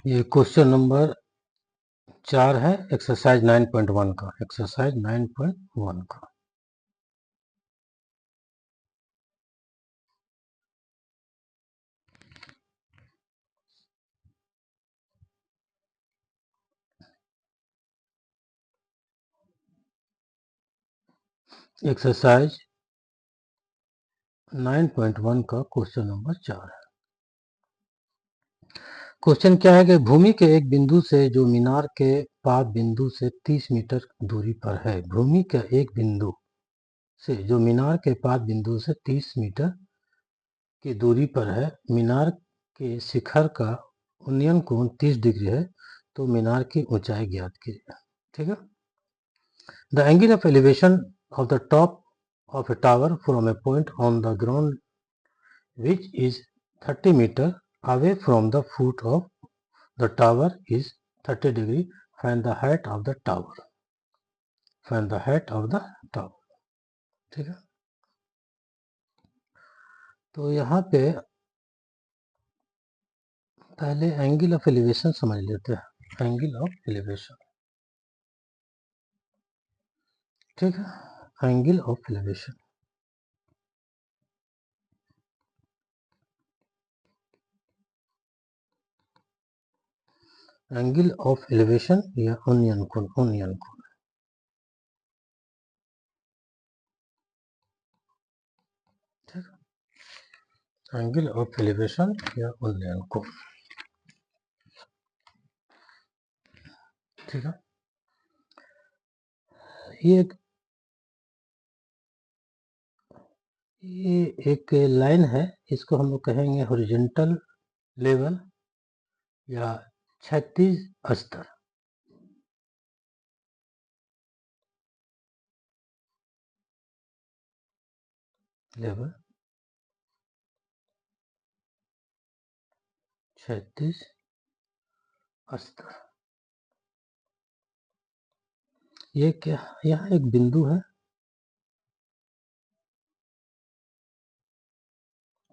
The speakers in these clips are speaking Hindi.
ये क्वेश्चन नंबर 4 है एक्सरसाइज 9.1 का। एक्सरसाइज 9.1 का एक्सरसाइज 9.1 का क्वेश्चन नंबर 4 है। क्वेश्चन क्या है कि भूमि के एक बिंदु से जो मीनार के पाद बिंदु से 30 मीटर दूरी पर है। भूमि के एक बिंदु से जो मीनार के पाद बिंदु से 30 मीटर की दूरी पर है। मीनार के शिखर का उन्नयन कोण 30 डिग्री है, तो मीनार की ऊंचाई ज्ञात कीजिए। ठीक है। The angle of elevation of the top of a tower from a point on the ground which is 30 meter away from the foot of the tower is 30 degree. Find the height of the tower. Find the height of the tower. ठीक है। तो यहाँ पे पहले एंगल ऑफ एलिवेशन समझ लेते हैं। एंगल ऑफ एलिवेशन, ठीक है। Angle of elevation, angle of elevation या उन्नयन कोण, उन्नयन कोण। एंगल ऑफ एलिवेशन या उन्नयन कोण, ठीक है। ये एक लाइन है, इसको हम लोग कहेंगे हॉरिजॉन्टल लेवल या क्षैतिज स्तर। लेवल, क्षैतिज स्तर। ये क्या, यहाँ एक बिंदु है,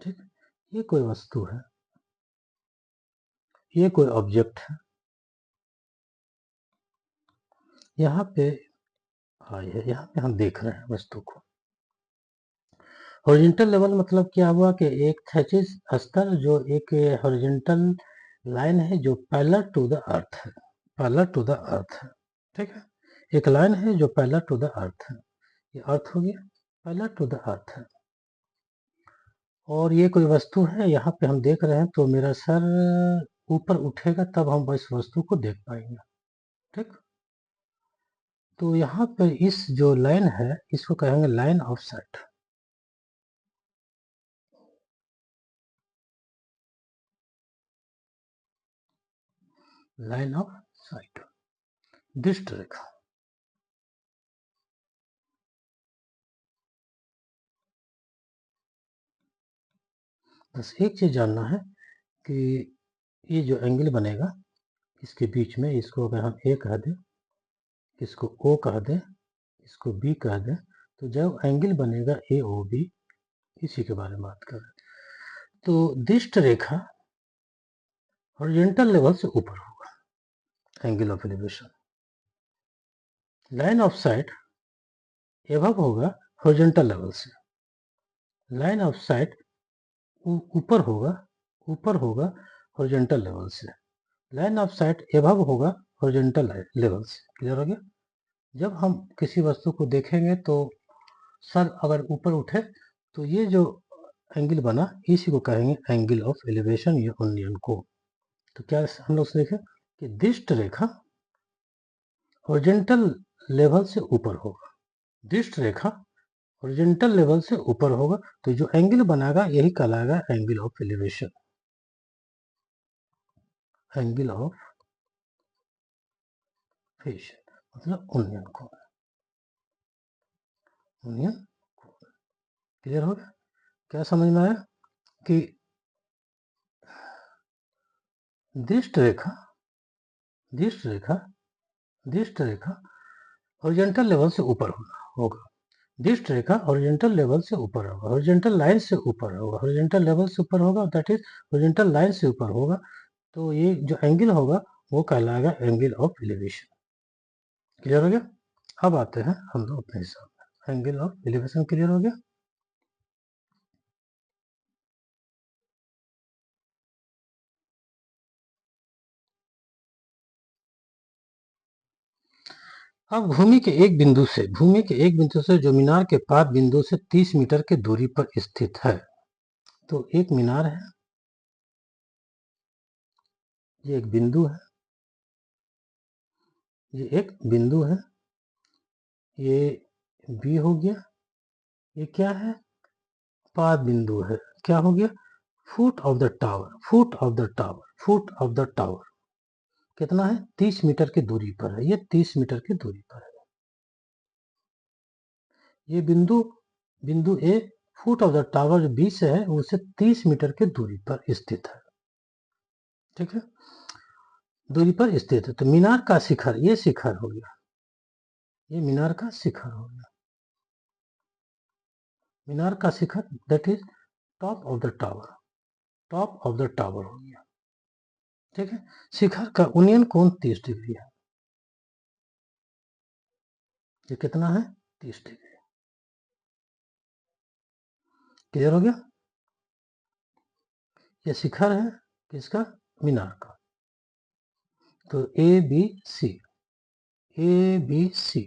ठीक। ये कोई वस्तु है, ये कोई ऑब्जेक्ट है। यहाँ पे यहाँ पे हम देख रहे हैं वस्तु को। हॉरिजॉन्टल लेवल मतलब क्या हुआ कि एक क्षैतिज स्तर जो एक हॉरिजॉन्टल लाइन है जो पैरेलल टू द अर्थ है। पैरेलल टू द अर्थ है, ठीक है। एक लाइन है जो पैरेलल टू द अर्थ है। ये अर्थ हो गया, पैरेलल टू द अर्थ है। और ये कोई वस्तु है, यहाँ पे हम देख रहे हैं, तो मेरा सर ऊपर उठेगा तब हम इस वस्तु को देख पाएंगे, ठीक। तो यहाँ पर इस जो लाइन है इसको कहेंगे line of site. Line of site, दृष्ट रेखा। बस एक चीज जानना है कि ये जो एंगल बनेगा इसके बीच में, इसको अगर हम ए कह दें, इसको ओ कह दें, इसको बी कह दें, तो जब एंगल बनेगा ए ओ बी, इसी के बारे में बात कर रहे हैं। तो दृष्ट रेखा हॉरिजॉन्टल लेवल से ऊपर होगा, angle of elevation. Line of site above होगा हॉरिजॉन्टल लेवल से। लाइन ऑफ साइट ऊपर होगा, ऊपर होगा हॉरिजॉन्टल लेवल से। लाइन ऑफ साइट एबव होगा हॉरिजॉन्टल लेवल से। क्लियर हो गया। जब हम किसी वस्तु को देखेंगे तो सर अगर ऊपर उठे तो ये जो एंगल बना इसी को कहेंगे एंगल ऑफ एलिवेशन या उन्नयन कोण। तो क्या हम लोग देखें कि दृष्ट रेखा हॉरिजॉन्टल लेवल से ऊपर होगा। दृष्ट रेखा हॉरिजॉन्टल लेवल से ऊपर होगा, तो जो एंगल बनाएगा यही कहलाएगा angle of elevation. Angle of elevation मतलब उन्नयन कोण, उन्नयन कोण। क्लियर हो गया। क्या समझ में आया कि दृष्ट रेखा, दृष्ट रेखा, दृष्ट रेखा हॉरिजॉन्टल लेवल से ऊपर होगा। दृष्ट रेखा हॉरिजॉन्टल लेवल से ऊपर होगा, हॉरिजॉन्टल लाइन से ऊपर होगा, हॉरिजॉन्टल लेवल से ऊपर होगा, दैट इज हॉरिजॉन्टल लाइन से ऊपर होगा। तो ये जो एंगल होगा वो कहलाएगा एंगल ऑफ एलिवेशन। क्लियर हो गया? अब आते हैं हम लोग अपने हिसाब में। एंगल ऑफ एलिवेशन क्लियर हो गया? अब भूमि के एक बिंदु से जो मीनार के पाद बिंदु से 30 मीटर की दूरी पर स्थित है। तो एक मीनार है, ये एक बिंदु है, ये एक बिंदु है, ये बी हो गया, ये क्या है? पाद बिंदु है। क्या हो गया? Foot of the tower, foot of the tower, foot of the tower कितना है? 30 मीटर की दूरी पर है, ये 30 मीटर की दूरी पर है। ये बिंदु बिंदु ए फुट ऑफ द टावर जो बी से है उससे 30 मीटर की दूरी पर स्थित है। ठीक है, दूरी पर स्थित है। तो मीनार का शिखर, ये शिखर हो गया, ये मीनार का शिखर हो गया, मीनार का शिखर that is top of the tower, top of the tower हो गया। ठीक है, शिखर का उन्नयन कोण 30 डिग्री है। ये कितना है? 30 डिग्री। क्लियर हो गया? ये शिखर है किसका? मीनार का। तो A B C, A B C,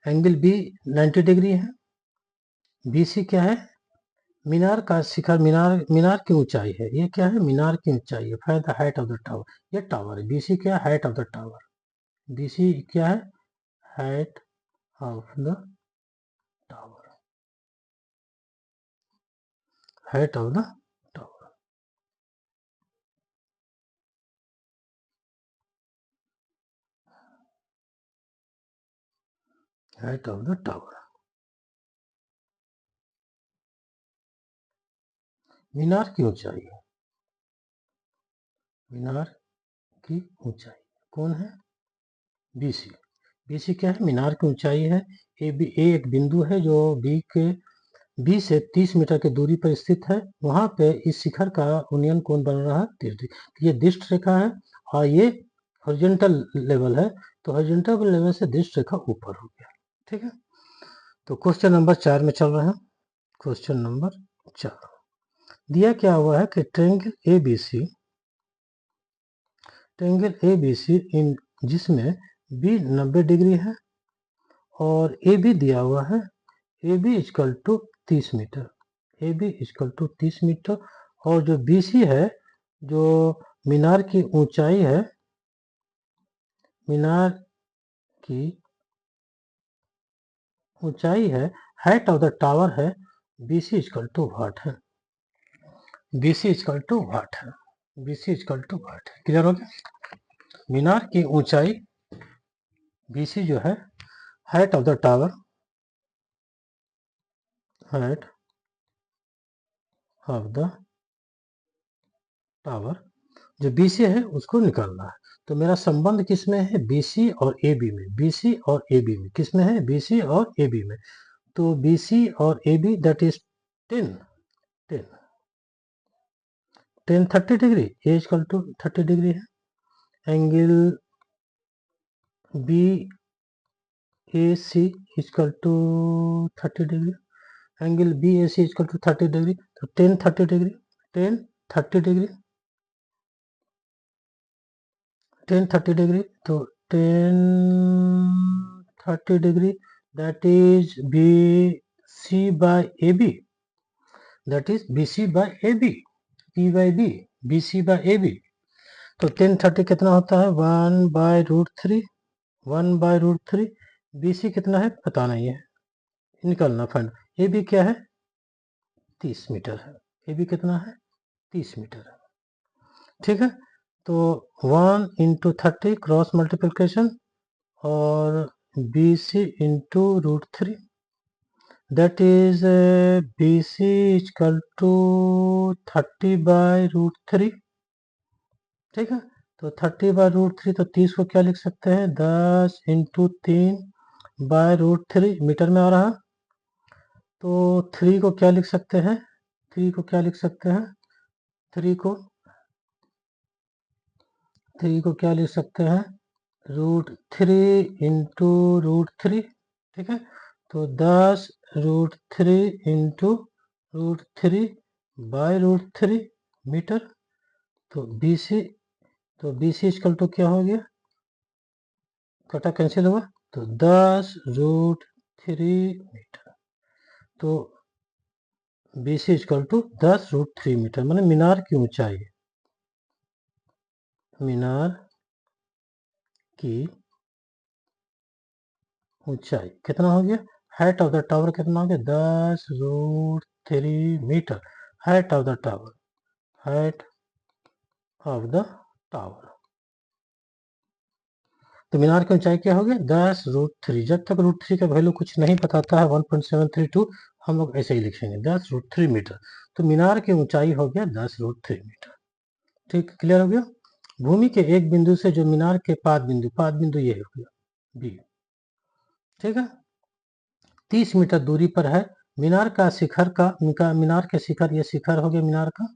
angle B 90 degree है। बी सी क्या है? मीनार का शिखर, मीनार मीनार की ऊंचाई है। ये क्या है? मीनार की ऊंचाई है। Find the height of the tower, ये टावर है। बीसी क्या है? Height of the tower. BC क्या है? Height of the tower, height of the tower, height of the tower. मीनार की ऊंचाई है, मीनार की ऊंचाई कौन है? बीसी। बीसी क्या है? मीनार की ऊंचाई है। ए बी, ए एक बिंदु है जो बी से 30 मीटर की दूरी पर स्थित है। वहां पे इस शिखर का उन्नयन कोण बन रहा है 30 डिग्री। ये दृष्ट रेखा है और ये हॉरिजॉन्टल लेवल है, तो हॉरिजॉन्टल लेवल से दृष्ट रेखा ऊपर हो गया। ठीक है, तो क्वेश्चन नंबर 4 में चल रहे हैं। क्वेश्चन नंबर 4 दिया क्या हुआ है कि triangle A B C, triangle A B C in जिसमें बी 90 डिग्री है और ए बी दिया हुआ है, A B equal to 30 metre, A B equal to 30 metre, और जो बी सी है, जो मीनार की ऊंचाई है, मीनार की ऊंचाई है, हाइट ऑफ द टावर है, बी सी इक्वल टू वाट है, बी सी इक्वल टू वाट है, बी सी इक्वल टू वाट है। क्लियर हो गया? मीनार की ऊंचाई बी सी जो है, height of the tower, height of the tower, जो बी सी है उसको निकालना है। तो मेरा संबंध किस में है? बी सी और ए बी में, बी सी और ए बी में। किस में है? बी सी और ए बी में। तो बी सी और A B that is 10 10 10 30 degree, A equal to 30 degree है। Angle B A C equal to 30 degree, angle B A C equal to 30 degree, तो 10 30 डिग्री, 10 30 डिग्री, 10 30 डिग्री, तो 10 30 degree that is B C by A B, that is B C by A B, P by B, B C by A B. तो 10 30 कितना होता है? 1/√3, 1/√3। बी सी कितना है पता नहीं है, निकालना फाइंड। ए बी क्या है? 30 मीटर है। ए बी कितना है? 30 मीटर है। ठीक है, तो 1 इंटू 30 क्रॉस मल्टीप्लिकेशन और B C into √3, that is B C equal to 30/√3। ठीक है, तो 30/√3, तो 30 को क्या लिख सकते हैं? 10 इंटू 3/√3 मीटर में आ रहा। तो 3 को क्या लिख सकते हैं? 3 को क्या लिख सकते हैं? 3 को क्या लिख सकते हैं, √3 इंटू √3, ठीक है। तो 10 √3 इंटू √3 बाय √3 मीटर। तो BC इक्वल टू क्या हो गया, कटा कैंसिल हुआ, तो 10 √3 मीटर। तो BC इक्वल टू 10 √3 मीटर, मैंने मीनार की ऊंचाई, मीनार की ऊंचाई कितना हो गया, हाइट ऑफ द टावर कितना हो गया, 10 √3 metre, height of the tower, height of the tower. तो मीनार की ऊंचाई क्या हो गया, 10 √3। जब तक √3 का वैल्यू कुछ नहीं बताता है 1.732, हम लोग ऐसे ही लिखेंगे 10 √3 मीटर। तो मीनार की ऊंचाई हो गया 10 √3 मीटर। ठीक, क्लियर हो गया। भूमि के एक बिंदु से जो मीनार के पाद बिंदु ये हो गया बी, ठीक है, 30 मीटर दूरी पर है। मीनार का शिखर मीनार के शिखर, ये शिखर हो गया मीनार का,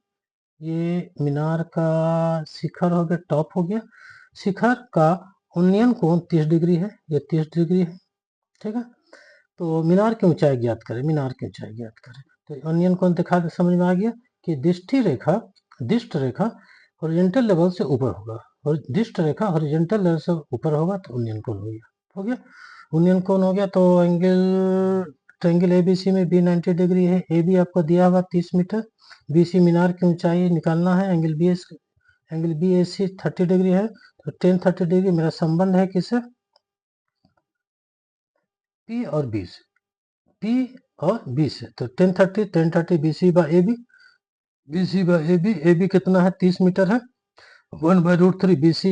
ये मीनार का शिखर हो गया, टॉप हो गया। शिखर का उन्नयन कोण 30 डिग्री है, ये 30 डिग्री है, ठीक है। तो मीनार की ऊंचाई ज्ञात करें, मीनार की ऊंचाई ज्ञात करें। तो उन्नयन कोण दिखा समझ में आ गया कि दिष्ट रेखा हॉरिजॉन्टल लेवल से ऊपर होगा, और दिष्ट रेखा हॉरिजॉन्टल लेवल से ऊपर होगा तो उन्नयन कोण हो गया, उन्नयन कोण हो गया। तो ट्रायंगल एबीसी में बी 90 डिग्री है, ए बी आपको दिया हुआ 30 मीटर, बीसी मीनार की ऊंचाई निकालना है, angle B A C 30 degree है, तो 10 30 डिग्री मेरा संबंध है किससे, पी और बी से, पी और बी से। तो 10 30 BC बाय ए बी कितना है, 30 मीटर है, 1/√3 BC,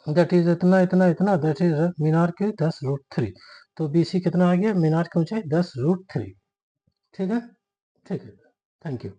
दैट इज इतना इतना इतना, दैट इज मीनार के 10√3। तो BC कितना आ गया, मीनार की ऊंचाई 10√3, ठीक है, ठीक है, थैंक यू।